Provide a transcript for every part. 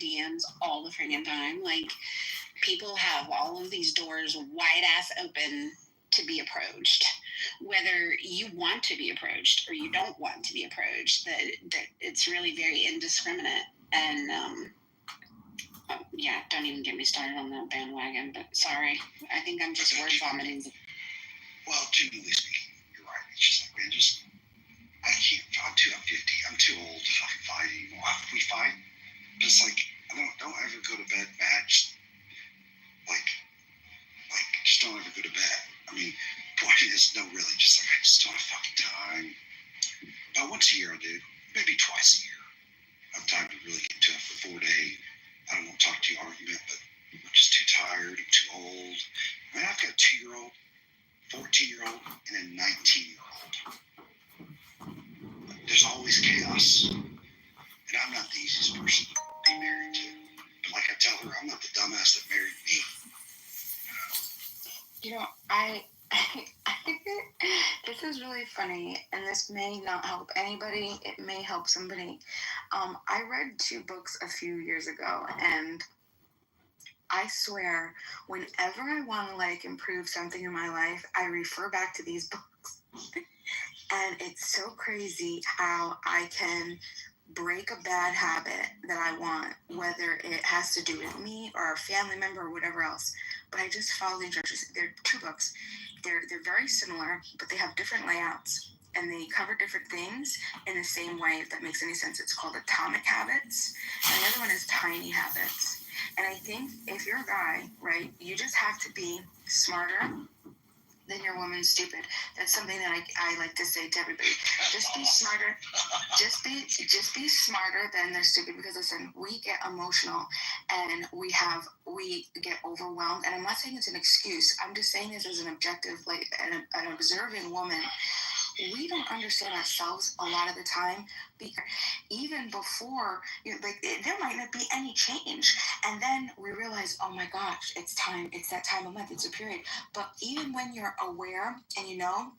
DMs all the friggin' time. Like, people have all of these doors wide ass open to be approached, whether you want to be approached or you don't want to be approached. That it's really very indiscriminate. And yeah, don't even get me started on that bandwagon. But sorry, I think I'm just word vomiting. Well, generally speaking, you're right. It's just like, man, I can't. I'm 50. I'm too old to fucking fight anymore. We fight, but it's like, don't ever go to bed mad. Just don't ever go to bed. I mean, point is, no, really, just like, I just don't have fucking time. About once a year, I do. Maybe twice a year. I have time to really get to a 4-day, I don't want to talk to you argument, but I'm just too tired, I'm too old. I mean, I've got a 2-year-old, 14-year-old, and a 19-year-old. There's always chaos. And I'm not the easiest person to be married to. But like I tell her, I'm not the dumbass that married me. You know, this is really funny, and this may not help anybody. It may help somebody. I read 2 books a few years ago, and I swear, whenever I want to, like, improve something in my life, I refer back to these books. And it's so crazy how I can break a bad habit that I want, whether it has to do with me or a family member or whatever else. But I just follow the instructions. They're 2 books. They're very similar, but they have different layouts, and they cover different things in the same way, if that makes any sense. It's called Atomic Habits, and the other one is Tiny Habits. And I think if you're a guy, right, you just have to be smarter than your woman stupid. That's something that I like to say to everybody. Just be smarter. Just be smarter than they're stupid. Because listen, we get emotional and we get overwhelmed. And I'm not saying it's an excuse. I'm just saying this as an objective, like an observing woman. We don't understand ourselves a lot of the time, because even before, there might not be any change. And then we realize, oh my gosh, it's time. It's that time of month. It's a period. But even when you're aware and you know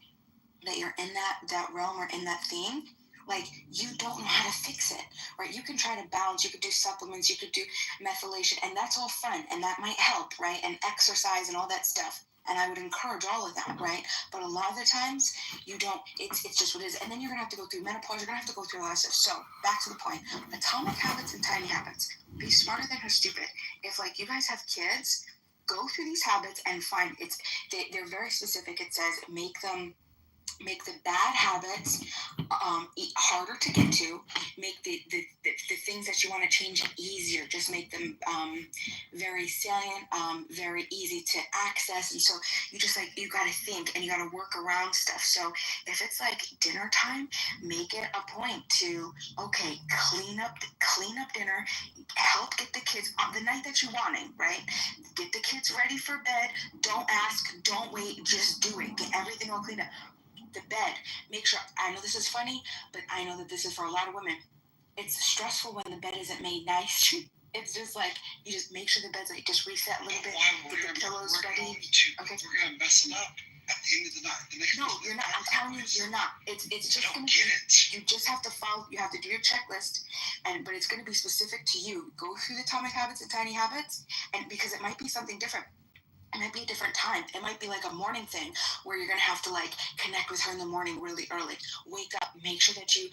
that you're in that realm or in that thing, like, you don't know how to fix it, right? You can try to balance, you could do supplements, you could do methylation, and that's all fun, and that might help, right? And exercise and all that stuff. And I would encourage all of that, right? But a lot of the times, you don't, it's just what it is. And then you're going to have to go through menopause, you're going to have to go through a lot of stuff. So, back to the point. Atomic Habits and Tiny Habits. Be smarter than her stupid. If, like, you guys have kids, go through these habits and find, they're very specific. It says, make the bad habits harder to get to. Make the things that you want to change easier. Just make them very salient, very easy to access. And so you got to think and you got to work around stuff. So if it's like dinner time, make it a point to, okay, clean up dinner, help get the kids on the night that you're wanting, right? Get the kids ready for bed. Don't ask, don't wait, just do it. Get everything all cleaned up. The bed, make sure, I know this is funny, but I know that this is for a lot of women. It's stressful when the bed isn't made nice. It's just like, you just make sure the bed's like, just reset a little bit, get the pillows ready. Okay. We're going to mess it up at the end of the night. No, you're not. I'm telling you, you're not. It's just going to be, you just have to follow, you have to do your checklist, but it's going to be specific to you. Go through the Atomic Habits and Tiny Habits, and because it might be something different. It might be a different time. It might be like a morning thing where you're going to have to, like, connect with her in the morning really early. Wake up, make sure that you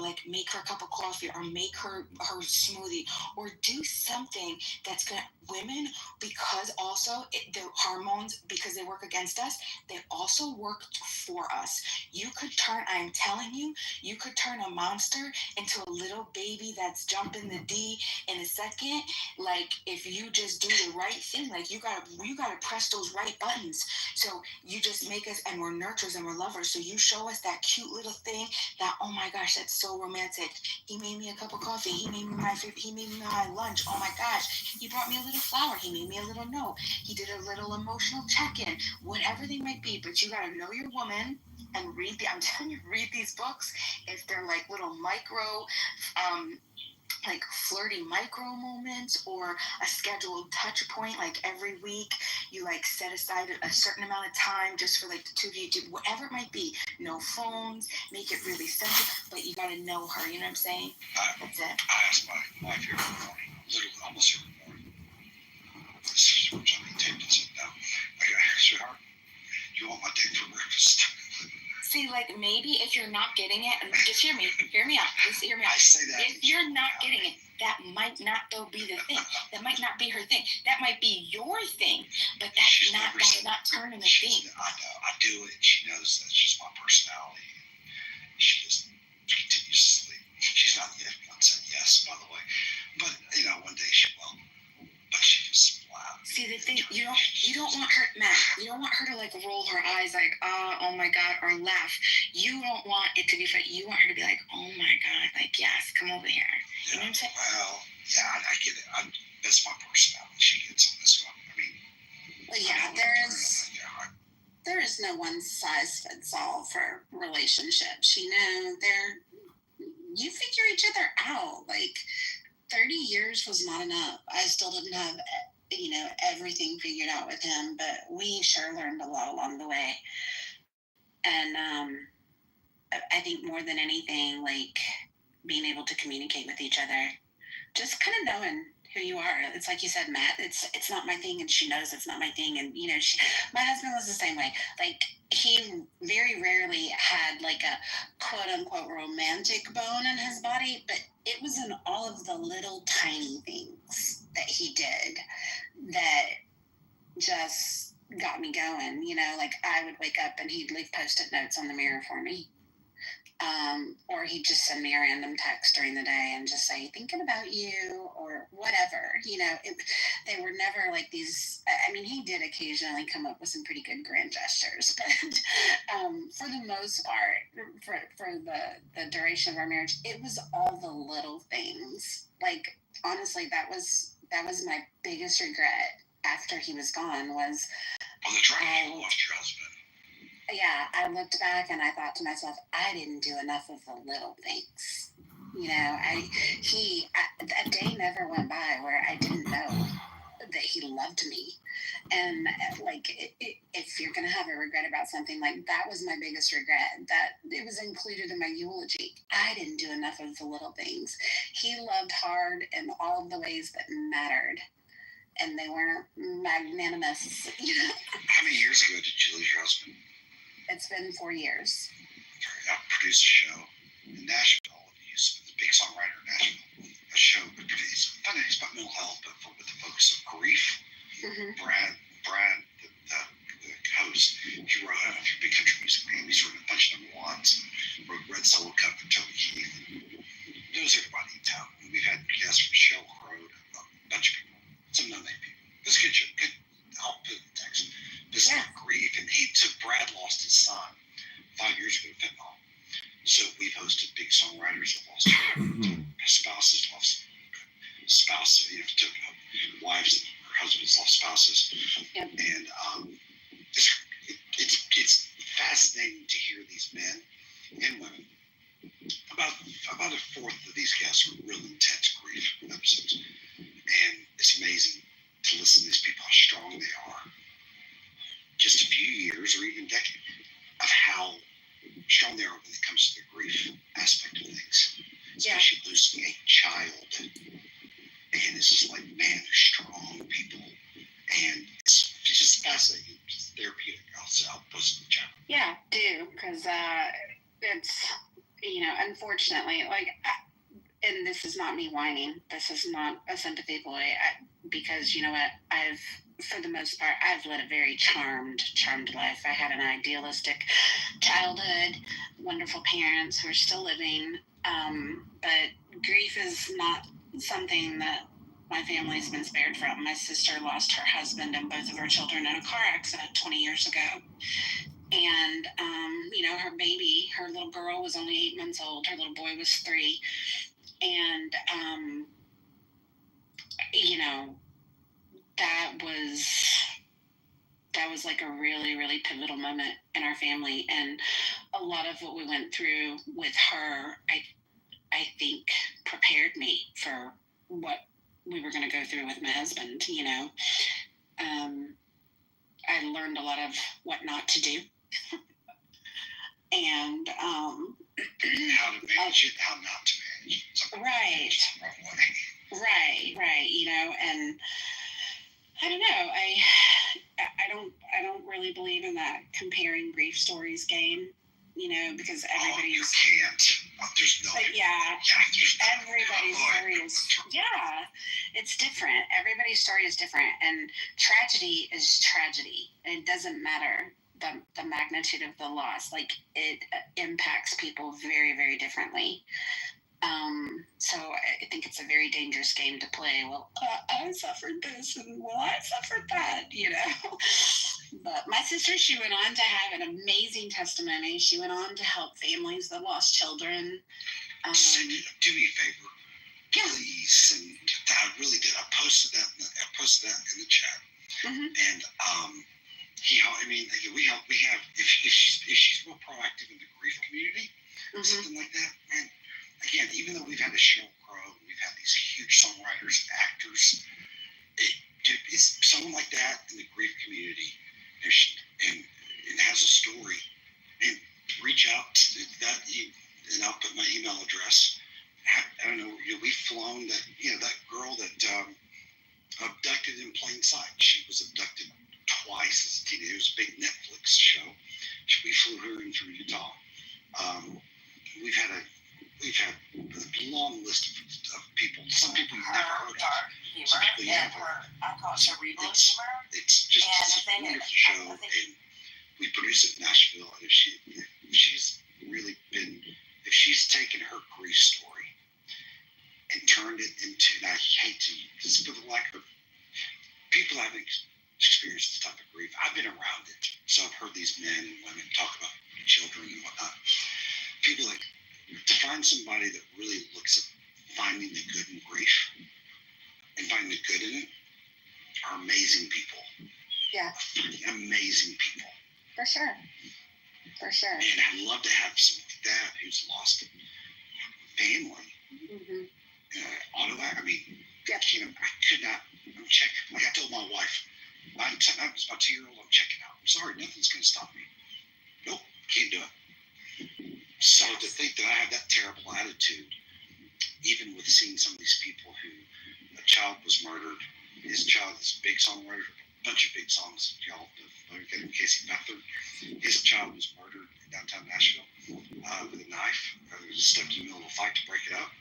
like, make her a cup of coffee or make her smoothie or do something that's going to, women, because also their hormones, because they work against us, they also work for us. You could turn, I am telling you could turn a monster into a little baby that's jumping the D in a second. Like, if you just do the right thing, like, you gotta press those right buttons. So you just make us, and we're nurturers and we're lovers. So you show us that cute little thing that, oh my gosh, that's so romantic. He made me a cup of coffee. He made me my lunch. Oh my gosh. He brought me a little flower. He made me a little note. He did a little emotional check-in. Whatever they might be, but you gotta know your woman and read these books. If they're like little micro, like flirty micro moments, or a scheduled touch point, like every week you like set aside a certain amount of time just for like the two of you, do whatever it might be. No phones, make it really simple, but you gotta know her, you know what I'm saying? That's it. I asked my wife here in the morning, maybe if you're not getting it, and just hear me out. Just hear me out. I say that. If you're not getting it, that might not go be the thing. That might not be her thing. That might be your thing, but that's not turning a thing. I know. I do it. She knows that's just my personality. She just continues to sleep. She's not yet said yes, by the way. But one day she will. But she just loud. See, the thing, you don't want her, Matt, you don't want her to like roll her eyes like, oh my God, or laugh. You don't want it to be funny. You want her to be like, oh my God, like, yes, come over here. You know what I'm saying? Well, yeah, I get it. That's my personality. She gets it. That's what I mean. Well, yeah, there is no one size fits all for relationships. You figure each other out. Like 30 years was not enough. I still didn't have, everything figured out with him, but we sure learned a lot along the way. And I think more than anything, like being able to communicate with each other, just kind of knowing who you are. It's like you said, Matt, it's not my thing, and she knows it's not my thing. And my husband was the same way. Like he very rarely had like a quote unquote romantic bone in his body, but it was in all of the little tiny things that he did that just got me going. Like I would wake up and he'd leave Post-it notes on the mirror for me. Or he'd just send me a random text during the day and just say, thinking about you, or whatever. They were never like these. I mean, he did occasionally come up with some pretty good grand gestures, but for the most part, for the duration of our marriage, it was all the little things. Like, honestly, that was my biggest regret after he was gone was. Oh, that's right. You lost your husband. Yeah, I looked back and I thought to myself, I didn't do enough of the little things. A day never went by where I didn't know that he loved me. And if you're going to have a regret about something, like that was my biggest regret, that it was included in my eulogy. I didn't do enough of the little things. He loved hard in all of the ways that mattered. And they weren't magnanimous. How many years ago did you lose your husband? It's been 4 years. I produced a show in Nashville. He's a big songwriter in Nashville. A show, it's about mental health, but with the focus of grief. Mm-hmm. Brad, the host, he wrote, I don't know if you're a big country music fan, he's written a bunch of #1s, wrote Red Solo Cup for Toby Keith, and knows everybody in town. And we've had guests from Shell Crowd, a bunch of people, some no-name people. This is good show, good. I'll put it in text. This is grief, and Brad lost his son 5 years ago to fentanyl. So we've hosted big songwriters that lost spouses, wives or husbands lost spouses. Yep. And it's fascinating to hear these men and women. About a fourth of these guests are real intense grief episodes. And it's amazing to listen to these people, how strong they are. Just a few years or even decades of how strong they are when it comes to the grief aspect of things. Especially losing a child. And it's just like, man, they're strong people. And it's just fascinating. It's therapeutic. I'll post it in the chat. Yeah, do. Because it's, unfortunately, and this is not me whining. This is not a sympathy play. Because you know what? For the most part, I've led a very charmed life. I had an idealistic childhood, wonderful parents who are still living. But grief is not something that my family's been spared from. My sister lost her husband and both of her children in a car accident 20 years ago. And, her baby, her little girl was only 8 months old. Her little boy was 3. And, that was like a really, really pivotal moment in our family. And a lot of what we went through with her, I think prepared me for what we were going to go through with my husband. I learned a lot of what not to do. And how to manage it, how not to manage it. Right. And I don't know. I don't really believe in that comparing grief stories game. because You everybody's. can't. There's no. But yeah, there's everybody's story is. Yeah, it's different. Everybody's story is different, and tragedy is tragedy. It doesn't matter the magnitude of the loss. Like it impacts people very, very differently. So I think it's a very dangerous game to play. Well, I suffered this, and well, I suffered that. But my sister, she went on to have an amazing testimony. She went on to help families that lost children. Do me a favor, Yeah. please. And I really did. I posted that in the chat. Mm-hmm. And again, we have if she's more proactive in the grief community, Mm-hmm. something like that. And again, even though we've had a Sheryl Crow, we've had these huge songwriters, actors, it's someone like that in the grief community, and has a story, and reach out to that, and I'll put my email address. I don't know. We've flown that girl that abducted in plain sight. She was abducted twice as a teenager. It was a big Netflix show. We flew her in from Utah. We've had a long list of people. Some people you've never heard of. Some people you have heard. I call it cerebral humor. It's just a wonderful show, and we produce it in Nashville. And if she's taken her grief story and turned it into, and I hate to, just for the lack of people haven't experienced this type of grief. I've been around it, so I've heard these men and women talk about children and whatnot. People to find somebody that really looks at finding the good in grief and finding the good in it are amazing people. Yeah. Amazing people. For sure. And I'd love to have someone like that who's lost family. Mm-hmm. I mean, yep. I could not. I'm checking. Like I told my wife, my 2-year-old, I'm checking out. I'm sorry, nothing's going to stop me. Nope, can't do it. So to think that I have that terrible attitude, even with seeing some of these people who a child was murdered, his child is a big songwriter, a bunch of big songs, y'all know, Casey Beathard. His child was murdered in downtown Nashville with a knife. He was stuck in the middle of a fight to break it up.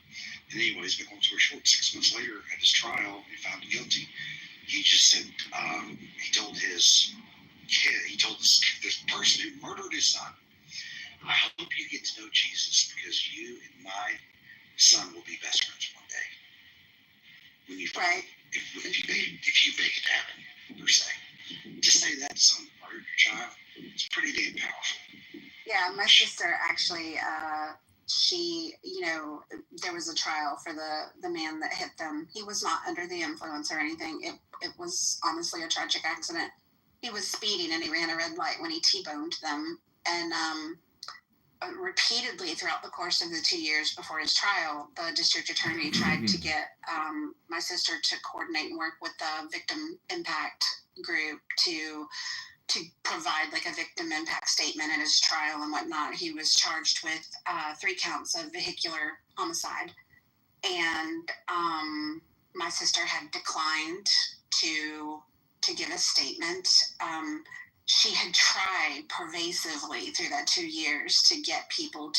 And anyways, but long story short, 6 months later at his trial, he found him guilty. He just said, he told this person who murdered his son, I hope you get to know Jesus because you and my son will be best friends one day. When you find, if you make it happen, per se. To say that to someone who murdered your child, it's pretty damn powerful. Yeah, my sister actually, she, there was a trial for the man that hit them. He was not under the influence or anything. It was honestly a tragic accident. He was speeding and he ran a red light when he T-boned them. And repeatedly throughout the course of the 2 years before his trial, the district attorney tried to get my sister to coordinate and work with the victim impact group to provide like a victim impact statement at his trial and whatnot. He was charged with 3 counts of vehicular homicide, and my sister had declined to give a statement. She had tried pervasively through that 2 years to get people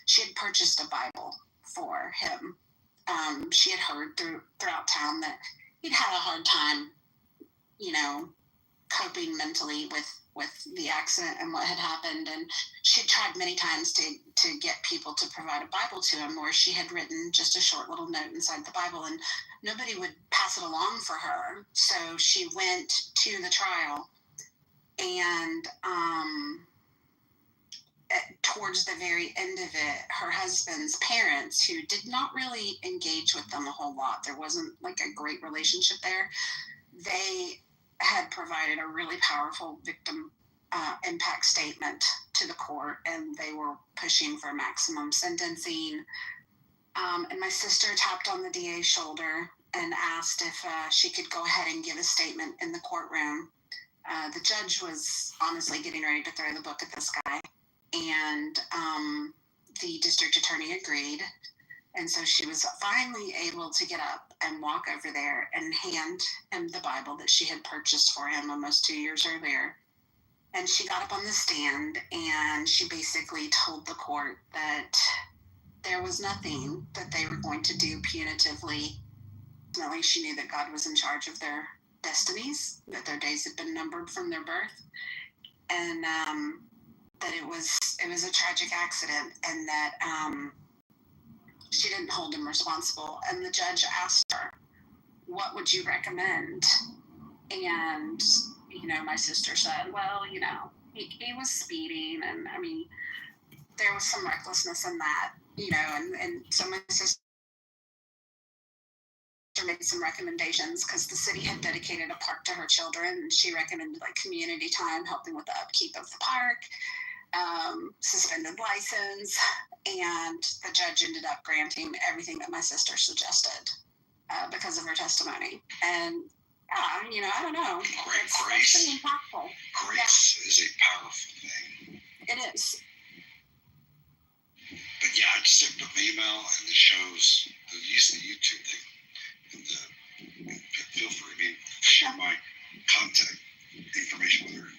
she had purchased a Bible for him. She had heard throughout town that he'd had a hard time, coping mentally with the accident and what had happened. And she had tried many times to get people to provide a Bible to him, where she had written just a short little note inside the Bible, and nobody would pass it along for her. So she went to the trial, and towards the very end of it, her husband's parents, who did not really engage with them a whole lot, there wasn't like a great relationship there, they had provided a really powerful victim impact statement to the court, and they were pushing for maximum sentencing. And my sister tapped on the DA's shoulder and asked if she could go ahead and give a statement in the courtroom. The judge was honestly getting ready to throw the book at this guy, and the district attorney agreed. And so she was finally able to get up and walk over there and hand him the Bible that she had purchased for him almost 2 years earlier. And she got up on the stand and she basically told the court that there was nothing that they were going to do punitively. Ultimately, she knew that God was in charge of their destinies, that their days had been numbered from their birth, and that it was a tragic accident, and that she didn't hold him responsible. And the judge asked her, "What would you recommend?" And my sister said, "Well, he was speeding, and I mean, there was some recklessness in that, and so my sister made some recommendations because the city had dedicated a park to her children, and she recommended like community time, helping with the upkeep of the park, suspended license, and the judge ended up granting everything that my sister suggested because of her testimony. And I don't know. Grace pretty impactful. is a powerful thing. It is. But yeah, I just sent an email and it shows the use of the YouTube thing. And feel free to share my contact information with her.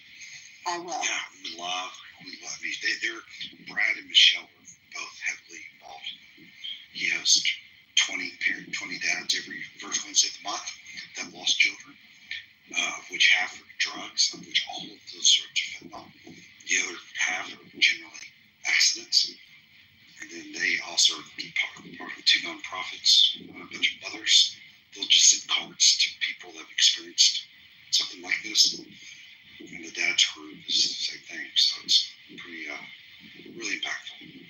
I will. Yeah, we love me. They're Brad and Michelle were both heavily involved. He has 20 dads every first Wednesday of the month that lost children, which half are drugs, of which all of those are fentanyl. The other half are generally accidents. And then they also are part of two nonprofits, a bunch of others. They'll just send cards to people that have experienced something like this. And the dad's group is the same thing. So it's pretty, really impactful.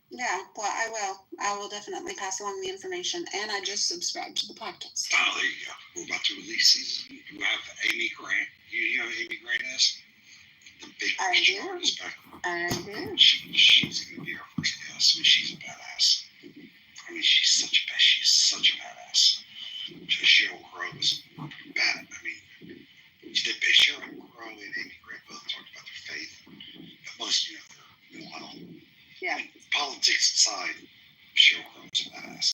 Yeah, well, I will definitely pass along the information. And I just subscribed to the podcast. Oh, there you go. We're about to release season. You have Amy Grant. You know who Amy Grant is? The big Christian artist back. I do. She's going to be our first guest. I mean, she's a badass. I mean, she's such a badass. Cheryl Crow was bad. I mean, Cheryl Crow and Amy Grant both talked about their faith. But most, they're mental health. Yeah. I mean, politics aside, Cheryl Crow was a badass.